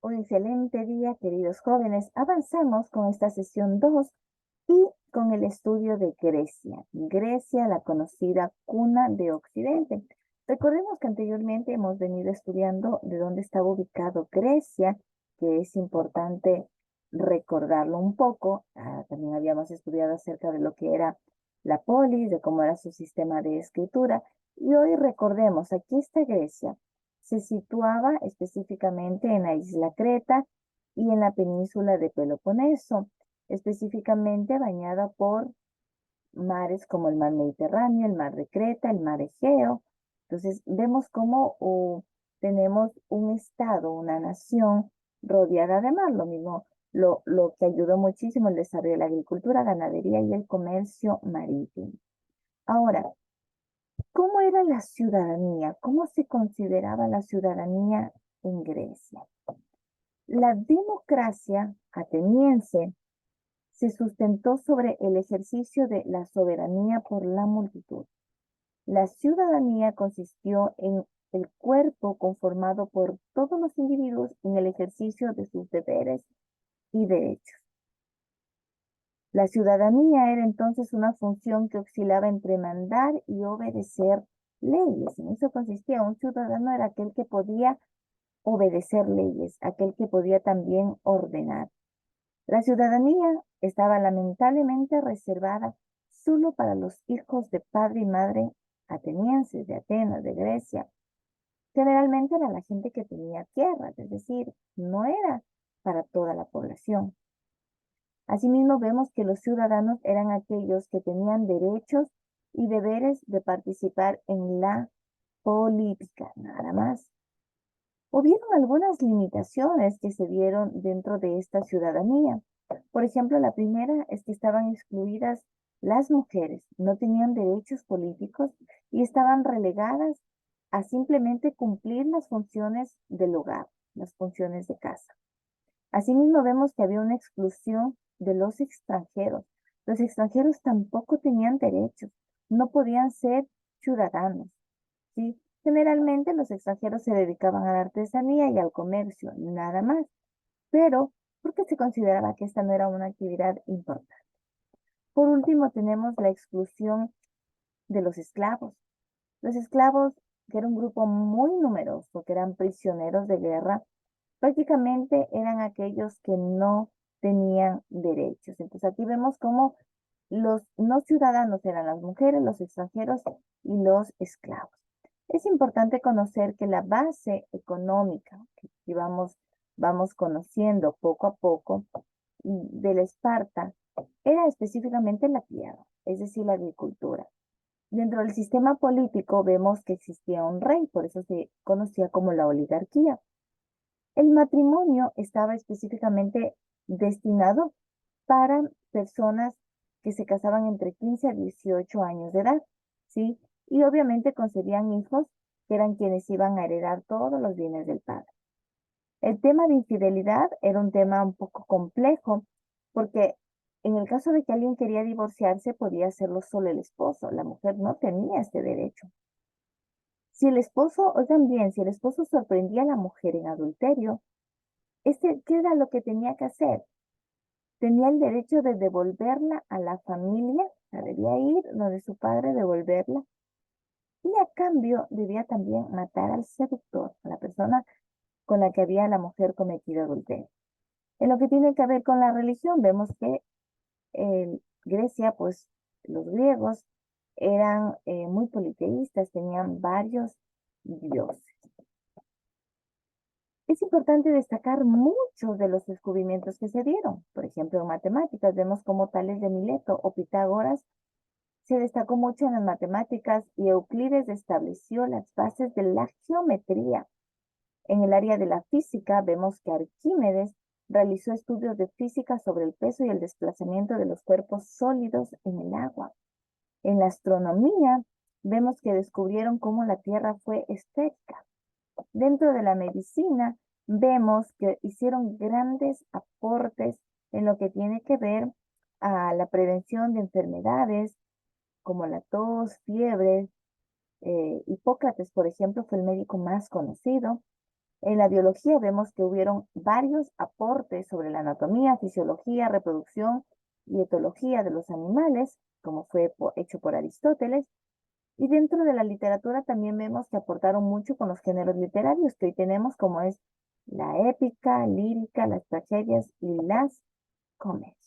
un excelente día, queridos jóvenes. Avanzamos con esta sesión 2 y con el estudio de Grecia. Grecia, la conocida cuna de Occidente. Recordemos que anteriormente hemos venido estudiando de dónde estaba ubicado Grecia, que es importante recordarlo un poco. También habíamos estudiado acerca de lo que era la polis, de cómo era su sistema de escritura. Y hoy recordemos, aquí está Grecia. Se situaba específicamente en la isla Creta y en la península de Peloponeso, específicamente bañada por mares como el mar Mediterráneo, el mar de Creta, el mar Egeo. Entonces vemos cómo tenemos un estado, una nación rodeada de mar, lo mismo, lo que ayudó muchísimo el desarrollo de la agricultura, ganadería y el comercio marítimo. Ahora, ¿cómo era la ciudadanía? ¿Cómo se consideraba la ciudadanía en Grecia? La democracia ateniense se sustentó sobre el ejercicio de la soberanía por la multitud. La ciudadanía consistió en el cuerpo conformado por todos los individuos en el ejercicio de sus deberes y derechos. La ciudadanía era entonces una función que oscilaba entre mandar y obedecer leyes. En eso consistía. Un ciudadano era aquel que podía obedecer leyes, aquel que podía también ordenar. La ciudadanía estaba lamentablemente reservada solo para los hijos de padre y madre atenienses, de Atenas, de Grecia. Generalmente era la gente que tenía tierras, es decir, no era para toda la población. Asimismo, vemos que los ciudadanos eran aquellos que tenían derechos y deberes de participar en la política, nada más. Hubieron algunas limitaciones que se dieron dentro de esta ciudadanía. Por ejemplo, la primera es que estaban excluidas las mujeres, no tenían derechos políticos y estaban relegadas a simplemente cumplir las funciones del hogar, las funciones de casa. Asimismo, vemos que había una exclusión de los extranjeros. Los extranjeros tampoco tenían derechos, no podían ser ciudadanos, ¿sí? Generalmente los extranjeros se dedicaban a la artesanía y al comercio, nada más, pero porque se consideraba que esta no era una actividad importante. Por último, tenemos la exclusión de los esclavos. Los esclavos, que era un grupo muy numeroso, que eran prisioneros de guerra, prácticamente eran aquellos que no tenían derechos. Entonces aquí vemos cómo los no ciudadanos eran las mujeres, los extranjeros y los esclavos. Es importante conocer que la base económica que vamos conociendo poco a poco de la Esparta era específicamente la tierra, es decir, la agricultura. Dentro del sistema político vemos que existía un rey, por eso se conocía como la oligarquía. El matrimonio estaba específicamente destinado para personas que se casaban entre 15 a 18 años de edad, ¿sí? Y obviamente concebían hijos que eran quienes iban a heredar todos los bienes del padre. El tema de infidelidad era un tema un poco complejo porque en el caso de que alguien quería divorciarse podía hacerlo solo el esposo, la mujer no tenía este derecho. Si el esposo, oigan bien, si el esposo sorprendía a la mujer en adulterio, ¿qué era lo que tenía que hacer? Tenía el derecho de devolverla a la familia, debía ir donde su padre, devolverla, y a cambio debía también matar al seductor, a la persona con la que había la mujer cometido adulterio. En lo que tiene que ver con la religión, vemos que en Grecia, pues los griegos eran muy politeístas, tenían varios dioses. Es importante destacar muchos de los descubrimientos que se dieron. Por ejemplo, en matemáticas vemos como Tales de Mileto o Pitágoras se destacó mucho en las matemáticas y Euclides estableció las bases de la geometría. En el área de la física vemos que Arquímedes realizó estudios de física sobre el peso y el desplazamiento de los cuerpos sólidos en el agua. En la astronomía vemos que descubrieron cómo la Tierra fue esférica. Dentro de la medicina, vemos que hicieron grandes aportes en lo que tiene que ver a la prevención de enfermedades como la tos, fiebre. Hipócrates, por ejemplo, fue el médico más conocido. En la biología vemos que hubieron varios aportes sobre la anatomía, fisiología, reproducción y etología de los animales, como fue hecho por Aristóteles. Y dentro de la literatura también vemos que aportaron mucho con los géneros literarios que hoy tenemos, como es la épica, lírica, las tragedias y las comedias.